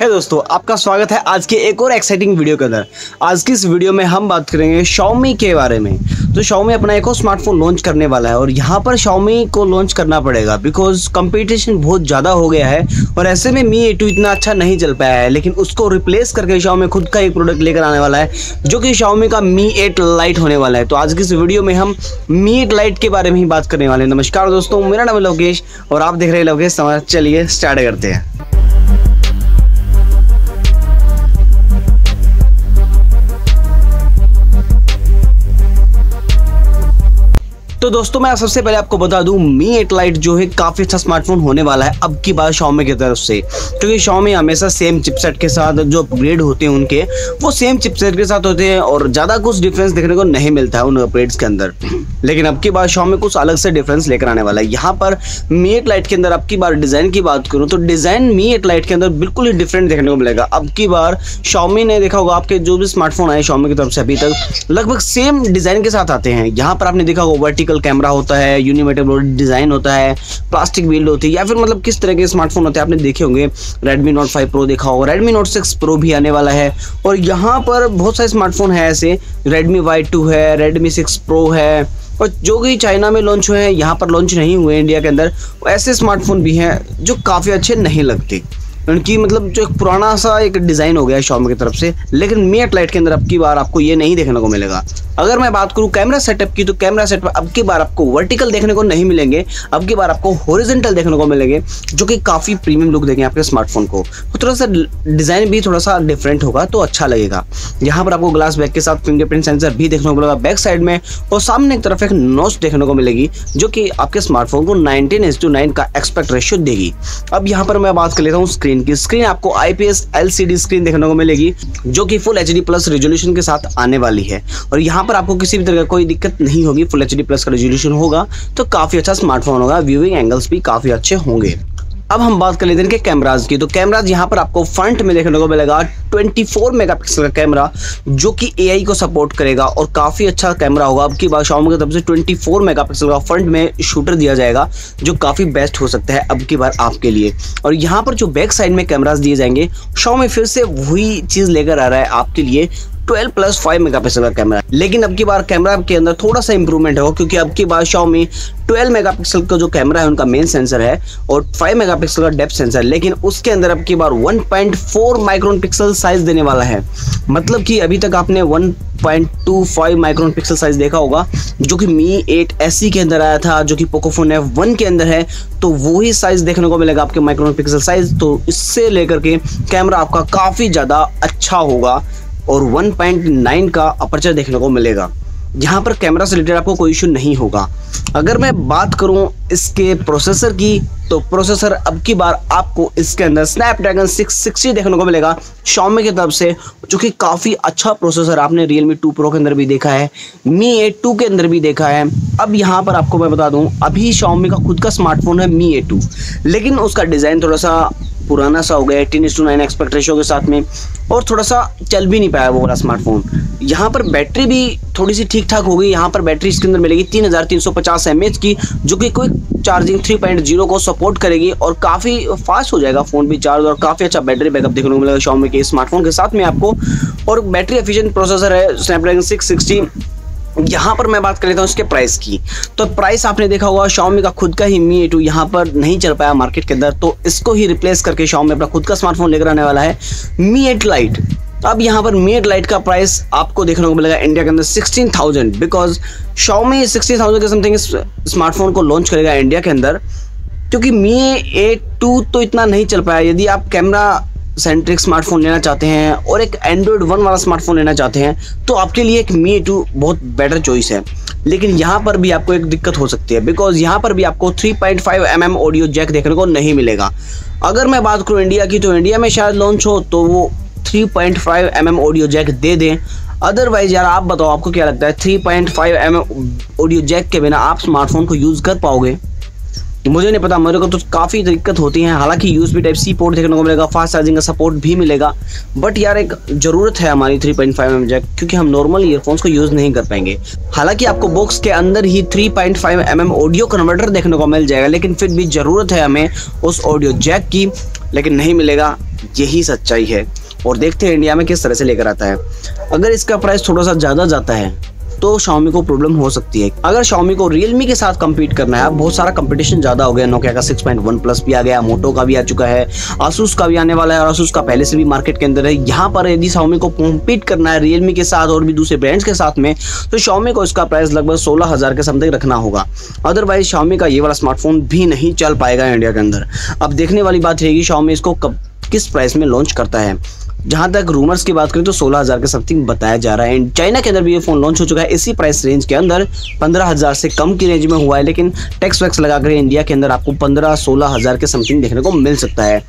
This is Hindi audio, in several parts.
दोस्तों, आपका स्वागत है आज के एक और एक्साइटिंग वीडियो के अंदर। आज की इस वीडियो में हम बात करेंगे Xiaomi के बारे में। तो Xiaomi अपना एक और स्मार्टफोन लॉन्च करने वाला है और यहाँ पर Xiaomi को लॉन्च करना पड़ेगा बिकॉज कंपटीशन बहुत ज़्यादा हो गया है और ऐसे में Mi A2 इतना अच्छा नहीं चल पाया है, लेकिन उसको रिप्लेस करके Xiaomi खुद का एक प्रोडक्ट लेकर आने वाला है जो कि Xiaomi का Mi 8 Lite होने वाला है। तो आज की इस वीडियो में हम Mi 8 Lite के बारे में ही बात करने वाले हैं। नमस्कार दोस्तों, मेरा नाम है लोकेश और आप देख रहे हैं लोकेश समाचार। चलिए स्टार्ट करते हैं। तो दोस्तों, मैं सबसे पहले आपको बता दूं Mi 8 Lite जो है काफ़ी अच्छा स्मार्टफोन होने वाला है अब की बार Xiaomi की तरफ से, क्योंकि Xiaomi हमेशा सेम चिपसेट के साथ जो अपग्रेड होते हैं उनके वो सेम चिपसेट के साथ होते हैं और ज़्यादा कुछ डिफरेंस देखने को नहीं मिलता है उन अपग्रेड्स के अंदर। लेकिन अब की बार Xiaomi कुछ अलग से डिफरेंस लेकर आने वाला है। यहाँ पर Mi 8 Lite के अंदर अब की बार डिज़ाइन की बात करूँ तो डिज़ाइन Mi 8 Lite के अंदर बिल्कुल ही डिफरेंट देखने को मिलेगा। अब की बार Xiaomi ने देखा होगा, आपके जो भी स्मार्टफोन आए Xiaomi की तरफ से अभी तक लगभग सेम डिज़ाइन के साथ आते हैं। यहाँ पर आपने देखा होगा वर्टिकल कैमरा होता है, यूनिमेटल डिजाइन होता है, प्लास्टिक बिल्ड होती है, या फिर मतलब किस तरह के स्मार्टफोन होते हैं आपने देखे होंगे। Redmi Note 5 Pro देखा होगा, Redmi Note 6 Pro भी आने वाला है और यहाँ पर बहुत सारे स्मार्टफोन है ऐसे। Redmi Y2 है, Redmi 6 Pro है और जो कि चाइना में लॉन्च हुए हैं, यहाँ पर लॉन्च नहीं हुए इंडिया के अंदर। ऐसे स्मार्टफोन भी हैं जो काफ़ी अच्छे नहीं लगते, उनकी मतलब जो एक पुराना सा एक डिज़ाइन हो गया है Xiaomi की तरफ से। लेकिन Mi 8 Lite के अंदर अब की बार आपको ये नहीं देखने को मिलेगा। अगर मैं बात करूँ कैमरा सेटअप की, तो कैमरा सेटअप अब की बार आपको वर्टिकल देखने को नहीं मिलेंगे, अब की बार आपको हॉरिजॉन्टल देखने को मिलेंगे, जो कि काफ़ी प्रीमियम लुक देंगे आपके स्मार्टफोन को। तो थोड़ा सा डिज़ाइन भी थोड़ा सा डिफरेंट होगा तो अच्छा लगेगा। यहाँ पर आपको ग्लास बैक के साथ फिंगरप्रिंट सेंसर भी देखने को मिलेगा बैक साइड में, और सामने एक तरफ एक नॉच देखने को मिलेगी जो कि आपके स्मार्टफोन को 19:9 का एस्पेक्ट रेशियो देगी। अब यहाँ पर मैं बात कर लेता हूँ स्क्रीन की। स्क्रीन आपको IPS LCD स्क्रीन देखने को मिलेगी जो कि फुल HD प्लस रेजोल्यूशन के साथ आने वाली है और यहाँ पर आपको किसी भी तरह का कोई दिक्कत नहीं होगी। फुल HD प्लस का रेजोल्यूशन होगा तो काफ़ी अच्छा स्मार्टफोन होगा, व्यूइंग एंगल्स भी काफ़ी अच्छे होंगे। अब हम बात कर लेते हैं इनके कैमराज की। तो कैमराज यहाँ पर आपको फ्रंट में देखने को मिलेगा 24 मेगापिक्सल का कैमरा जो कि AI को सपोर्ट करेगा और काफ़ी अच्छा कैमरा होगा। अब की बार Xiaomi की तरफ से 24 मेगापिक्सल का फ्रंट में शूटर दिया जाएगा जो काफ़ी बेस्ट हो सकता है अब की बार आपके लिए। और यहाँ पर जो बैक साइड में कैमराज दिए जाएंगे, Xiaomi फिर से वही चीज़ लेकर आ रहा है आपके लिए, 12+5 मेगापिक्सल का कैमरा। लेकिन अब की बार कैमरा के अंदर थोड़ा सा इंप्रूवमेंट होगा, क्योंकि अब की बार Xiaomi 12 मेगापिक्सल का जो कैमरा है उनका मेन सेंसर है और 5 मेगापिक्सल का डेप्थ सेंसर, लेकिन उसके अंदर अब की बार 1.4 माइक्रोन पिक्सल साइज देने वाला है। मतलब कि अभी तक आपने 1.25 माइक्रोन पिक्सल साइज देखा होगा जो कि Mi 8 SE के अंदर आया था, जो कि पोकोफोन F1 के अंदर है, तो वही साइज देखने को मिलेगा आपके माइक्रोन पिक्सल साइज। तो इससे लेकर के कैमरा आपका काफ़ी ज़्यादा अच्छा होगा और 1.9 का अपर्चर देखने को मिलेगा। यहाँ पर कैमरा से रिलेटेड आपको कोई इशू नहीं होगा। अगर मैं बात करूँ इसके प्रोसेसर की, तो प्रोसेसर अब की बार आपको इसके अंदर स्नैपड्रैगन 660 देखने को मिलेगा Xiaomi की तरफ से, जो कि काफ़ी अच्छा प्रोसेसर आपने Realme 2 Pro के अंदर भी देखा है, Mi A2 के अंदर भी देखा है। अब यहाँ पर आपको मैं बता दूँ, अभी Xiaomi का खुद का स्मार्टफोन है Mi A2, लेकिन उसका डिज़ाइन थोड़ा सा पुराना सा हो गया 18:9 एस्पेक्ट रेशियो के साथ में और थोड़ा सा चल भी नहीं पाया वो वाला स्मार्टफोन। यहाँ पर बैटरी भी थोड़ी सी ठीक ठाक हो गई। यहाँ पर बैटरी इसके अंदर मिलेगी 3350 mAh की, जो कि क्विक चार्जिंग 3.0 को सपोर्ट करेगी और काफ़ी फास्ट हो जाएगा फ़ोन भी चार्ज और काफ़ी अच्छा बैटरी बैकअप देखने को मिलेगा Xiaomi के स्मार्टफोन के साथ में आपको। और बैटरी एफिशिएंट प्रोसेसर है स्नैपड्रैगन 660। यहाँ पर मैं बात कर लेता हूँ इसके प्राइस की। तो प्राइस आपने देखा होगा Xiaomi का खुद का ही Mi A2 यहाँ पर नहीं चल पाया मार्केट के अंदर, तो इसको ही रिप्लेस करके Xiaomi अपना खुद का स्मार्टफोन लेकर आने वाला है Mi 8 Lite। अब यहाँ पर Mi 8 Lite का प्राइस आपको देखने को मिलेगा इंडिया के अंदर 16,000, बिकॉज Xiaomi 60,000 के समथिंग स्मार्टफोन को लॉन्च करेगा इंडिया के अंदर, क्योंकि Mi A2 तो इतना नहीं चल पाया। यदि आप कैमरा सेंट्रिक स्मार्टफोन लेना चाहते हैं और एक Android 1 वाला स्मार्टफोन लेना चाहते हैं तो आपके लिए एक Mi A2 बहुत बेटर चॉइस है। लेकिन यहाँ पर भी आपको एक दिक्कत हो सकती है, बिकॉज यहाँ पर भी आपको 3.5 mm ऑडियो जैक देखने को नहीं मिलेगा। अगर मैं बात करूँ इंडिया की, तो इंडिया में शायद लॉन्च हो तो वो 3.5 mm ऑडियो जैक दे दें। अदरवाइज यार आप बताओ, आपको क्या लगता है 3.5 mm ऑडियो जैक के बिना आप स्मार्टफोन को यूज़ कर पाओगे? मुझे नहीं पता, मेरे को तो काफ़ी दिक्कत होती है। हालांकि USB Type-C पोर्ट देखने को मिलेगा, फास्ट चार्जिंग का सपोर्ट भी मिलेगा, बट यार एक ज़रूरत है हमारी 3.5mm जैक, क्योंकि हम नॉर्मल ईयरफोन्स को यूज़ नहीं कर पाएंगे। हालांकि आपको बॉक्स के अंदर ही 3.5mm ऑडियो कन्वर्टर देखने को मिल जाएगा, लेकिन फिर भी ज़रूरत है हमें उस ऑडियो जैक की, लेकिन नहीं मिलेगा, यही सच्चाई है। और देखते हैं इंडिया में किस तरह से लेकर आता है। अगर इसका प्राइस थोड़ा सा ज़्यादा जाता है तो Xiaomi को प्रॉब्लम हो सकती है। अगर Xiaomi को Realme के साथ compete करना है, अब बहुत सारा कंपटीशन ज़्यादा हो गया। Nokia का 6.1 प्लस भी आ गया, Moto का भी आ चुका है, Asus का भी आने वाला है, और Asus का पहले से भी मार्केट के अंदर है। यहाँ पर यदि Xiaomi को compete करना है Realme के साथ और भी दूसरे ब्रांड्स के साथ में, तो Xiaomi को इसका प्राइस लगभग 16,000 के समथिंग रखना होगा। अदरवाइज Xiaomi का ये वाला स्मार्टफोन भी नहीं चल पाएगा इंडिया के अंदर। अब देखने वाली बात है कि Xiaomi इसको किस प्राइस में लॉन्च करता है। जहां तक रूमर्स की बात करें तो 16,000 के समथिंग बताया जा रहा है। एंड चाइना के अंदर भी ये फोन लॉन्च हो चुका है इसी प्राइस रेंज के अंदर, 15,000 से कम की रेंज में हुआ है, लेकिन टैक्स वैक्स लगाकर इंडिया के अंदर आपको 15-16,000 के समथिंग देखने को मिल सकता है।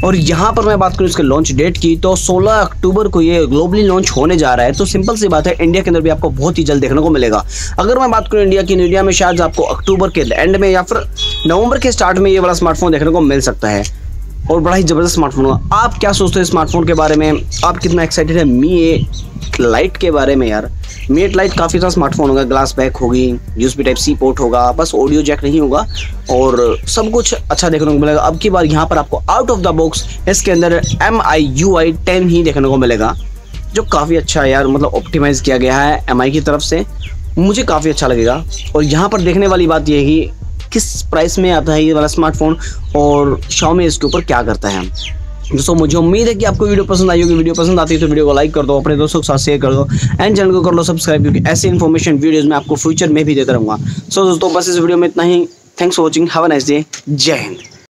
और यहाँ पर मैं बात करूँ इसके लॉन्च डेट की, तो 16 अक्टूबर को ये ग्लोबली लॉन्च होने जा रहा है। तो सिंपल सी बात है, इंडिया के अंदर भी आपको बहुत ही जल्द देखने को मिलेगा। अगर मैं बात करूँ इंडिया की, इंडिया में शायद आपको अक्टूबर के एंड में या फिर नवंबर के स्टार्ट में ये वाला स्मार्टफोन देखने को मिल सकता है, और बड़ा ही ज़बरदस्त स्मार्टफोन होगा। आप क्या सोचते हैं स्मार्टफोन के बारे में? आप कितना एक्साइटेड है Mi 8 Lite के बारे में? यार Mi 8 Lite काफ़ी अच्छा स्मार्टफोन होगा, ग्लास बैक होगी, USB Type-C पोर्ट होगा, बस ऑडियो जैक नहीं होगा, और सब कुछ अच्छा देखने को मिलेगा। अब की बार यहाँ पर आपको आउट ऑफ द बॉक्स इसके अंदर MIUI 10 ही देखने को मिलेगा, जो काफ़ी अच्छा है यार, मतलब ऑप्टिमाइज़ किया गया है MI की तरफ से, मुझे काफ़ी अच्छा लगेगा। और यहाँ पर देखने वाली बात यह है कि किस प्राइस में आता है ये वाला स्मार्टफोन, और Xiaomi इसके ऊपर क्या करता है। दोस्तों मुझे उम्मीद है कि आपको वीडियो पसंद आई होगी। वीडियो पसंद आती है तो वीडियो को लाइक कर दो, अपने दोस्तों के साथ शेयर कर दो, एंड चैनल को कर लो सब्सक्राइब, क्योंकि ऐसे इन्फॉर्मेशन वीडियोज़ मैं आपको फ्यूचर में भी देता रहूँगा। सो दोस्तों बस इस वीडियो में इतना ही। Thanks for watching, have a nice day, जय हिंद।